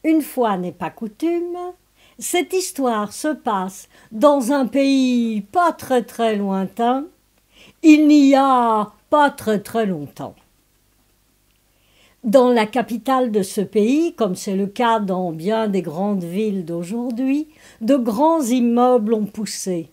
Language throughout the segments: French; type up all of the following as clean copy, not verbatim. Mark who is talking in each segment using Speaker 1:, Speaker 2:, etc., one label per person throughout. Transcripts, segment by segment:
Speaker 1: Une fois n'est pas coutume, cette histoire se passe dans un pays pas très très lointain, il n'y a pas très très longtemps. Dans la capitale de ce pays, comme c'est le cas dans bien des grandes villes d'aujourd'hui, de grands immeubles ont poussé.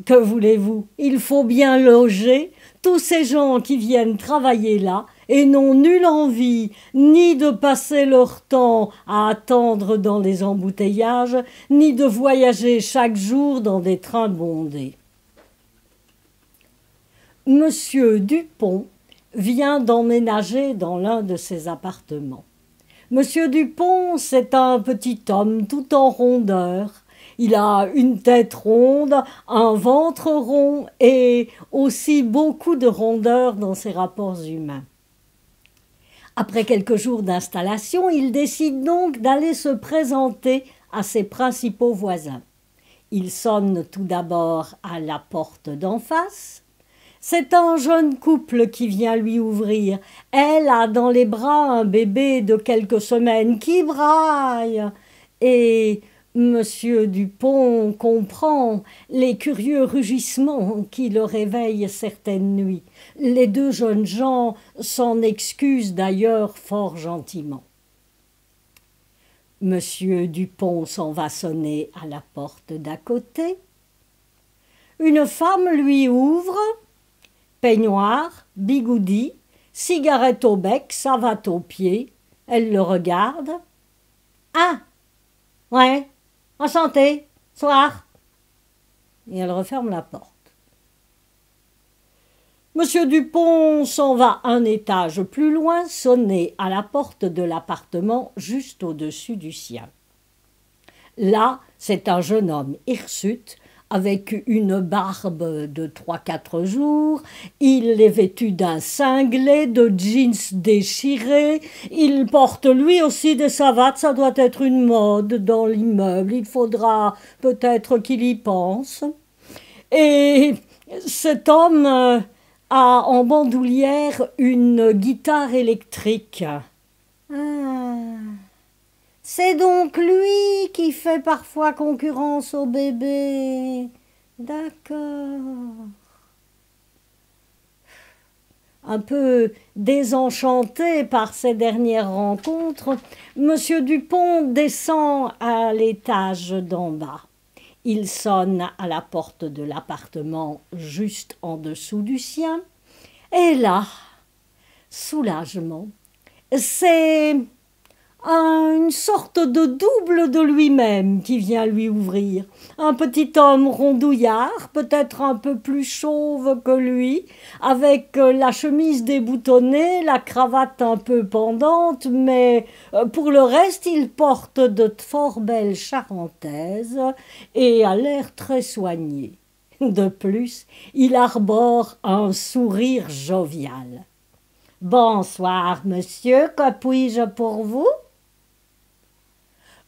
Speaker 1: Que voulez-vous? Il faut bien loger tous ces gens qui viennent travailler là et n'ont nulle envie ni de passer leur temps à attendre dans les embouteillages, ni de voyager chaque jour dans des trains bondés. Monsieur Dupont vient d'emménager dans l'un de ses appartements. Monsieur Dupont, c'est un petit homme tout en rondeur. Il a une tête ronde, un ventre rond et aussi beaucoup de rondeur dans ses rapports humains. Après quelques jours d'installation, il décide donc d'aller se présenter à ses principaux voisins. Il sonne tout d'abord à la porte d'en face. C'est un jeune couple qui vient lui ouvrir. Elle a dans les bras un bébé de quelques semaines qui braille. Et Monsieur Dupont comprend les curieux rugissements qui le réveillent certaines nuits. Les deux jeunes gens s'en excusent d'ailleurs fort gentiment. Monsieur Dupont s'en va sonner à la porte d'à côté. Une femme lui ouvre. Peignoir, bigoudi, cigarette au bec, savate aux pieds. Elle le regarde. Ah, ouais, enchanté, soir. Et elle referme la porte. Monsieur Dupont s'en va un étage plus loin sonner à la porte de l'appartement juste au-dessus du sien. Là, c'est un jeune homme hirsute, avec une barbe de 3-4 jours, il est vêtu d'un cinglé, de jeans déchirés, il porte lui aussi des savates, ça doit être une mode dans l'immeuble, il faudra peut-être qu'il y pense. Et cet homme a en bandoulière une guitare électrique. Ah. C'est donc lui qui fait parfois concurrence au bébé. D'accord. Un peu désenchanté par ces dernières rencontres, Monsieur Dupont descend à l'étage d'en bas. Il sonne à la porte de l'appartement juste en dessous du sien. Et là, soulagement, c'est une sorte de double de lui-même qui vient lui ouvrir. Un petit homme rondouillard, peut-être un peu plus chauve que lui, avec la chemise déboutonnée, la cravate un peu pendante, mais pour le reste il porte de fort belles charentaises et a l'air très soigné. De plus, il arbore un sourire jovial. « Bonsoir, monsieur, que puis-je pour vous ?»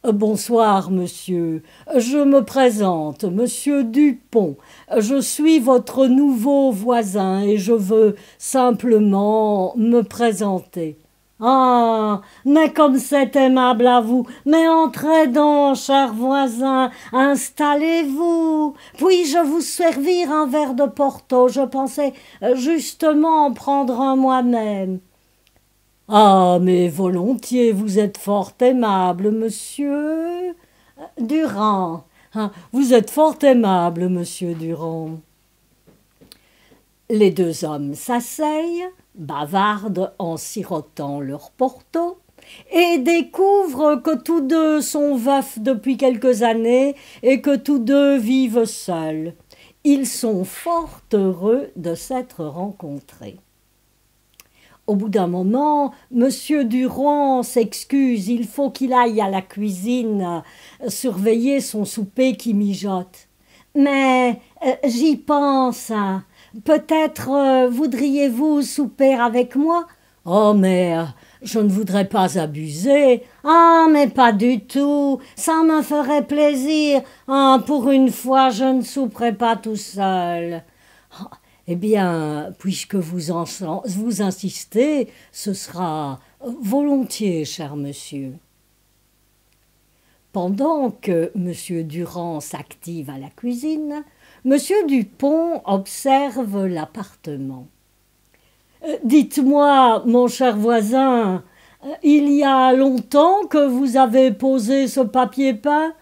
Speaker 1: Bonsoir, monsieur. Je me présente, monsieur Dupont. Je suis votre nouveau voisin et je veux simplement me présenter. Ah, mais comme c'est aimable à vous. Mais entrez donc, cher voisin, installez-vous. Puis-je vous servir un verre de Porto? Je pensais justement en prendre un moi-même. Ah, mais volontiers, vous êtes fort aimable, monsieur Durand. Ah, vous êtes fort aimable, monsieur Durand. Les deux hommes s'asseyent, bavardent en sirotant leur Porto, et découvrent que tous deux sont veufs depuis quelques années et que tous deux vivent seuls. Ils sont fort heureux de s'être rencontrés. Au bout d'un moment, monsieur Durand s'excuse, il faut qu'il aille à la cuisine surveiller son souper qui mijote. Mais j'y pense. Peut-être voudriez-vous souper avec moi? Oh, mais je ne voudrais pas abuser. Ah, mais pas du tout. Ça me ferait plaisir. Ah, pour une fois, je ne souperai pas tout seul. Eh bien, puisque vous insistez, ce sera volontiers, cher monsieur. Pendant que M. Durand s'active à la cuisine, M. Dupont observe l'appartement. Dites-moi, mon cher voisin, il y a longtemps que vous avez posé ce papier peint?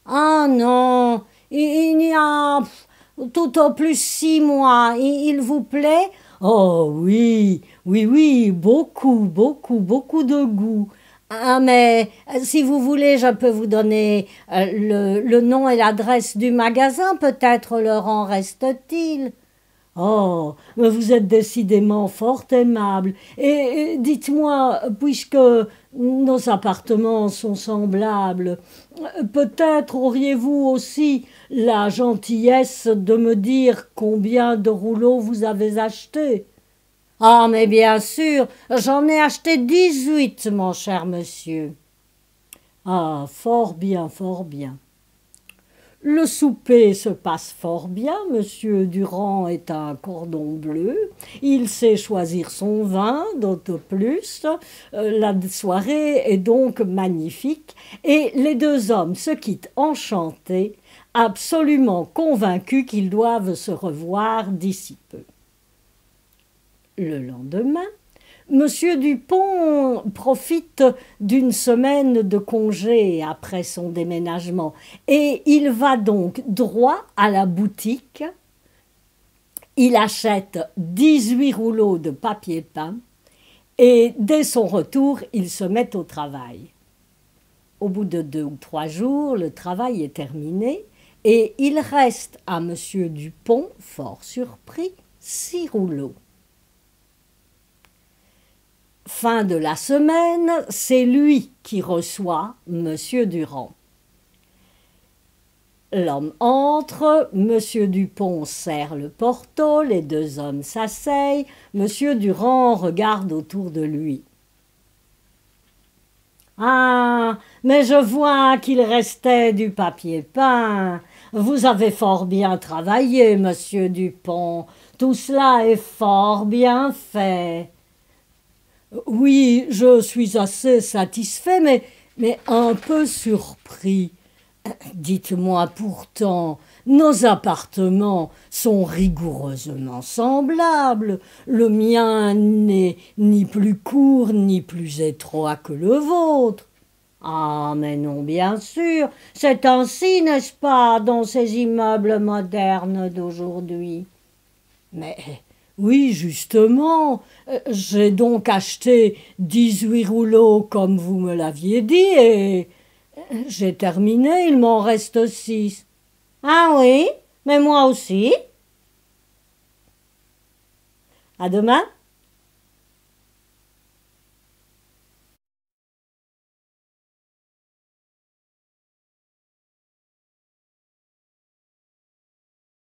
Speaker 1: Ah non, il y a tout au plus 6 mois. Il vous plaît? Oh oui, oui, oui, beaucoup, beaucoup, beaucoup de goût. Ah mais si vous voulez, je peux vous donner le nom et l'adresse du magasin, peut-être leur en reste-t-il. Oh, mais vous êtes décidément fort aimable. Et dites-moi, puisque nos appartements sont semblables, peut-être auriez-vous aussi la gentillesse de me dire combien de rouleaux vous avez achetés? Ah, mais bien sûr, j'en ai acheté 18, mon cher monsieur. Ah, fort bien, fort bien. Le souper se passe fort bien, Monsieur Durand est un cordon bleu, il sait choisir son vin, d'autant plus, la soirée est donc magnifique, et les deux hommes se quittent enchantés, absolument convaincus qu'ils doivent se revoir d'ici peu. Le lendemain, Monsieur Dupont profite d'une semaine de congé après son déménagement et il va donc droit à la boutique. Il achète 18 rouleaux de papier peint et dès son retour, il se met au travail. Au bout de 2 ou 3 jours, le travail est terminé et il reste à Monsieur Dupont, fort surpris, 6 rouleaux. Fin de la semaine, c'est lui qui reçoit Monsieur Durand. L'homme entre, Monsieur Dupont serre le porto, les deux hommes s'asseyent, Monsieur Durand regarde autour de lui. Ah, mais je vois qu'il restait du papier peint. Vous avez fort bien travaillé, Monsieur Dupont. Tout cela est fort bien fait. Oui, je suis assez satisfait, mais un peu surpris. Dites-moi pourtant, nos appartements sont rigoureusement semblables. Le mien n'est ni plus court ni plus étroit que le vôtre. Ah, mais non, bien sûr, c'est ainsi, n'est-ce pas, dans ces immeubles modernes d'aujourd'hui. Mais oui, justement, j'ai donc acheté 18 rouleaux comme vous me l'aviez dit et j'ai terminé, il m'en reste 6. Ah oui, mais moi aussi. À demain.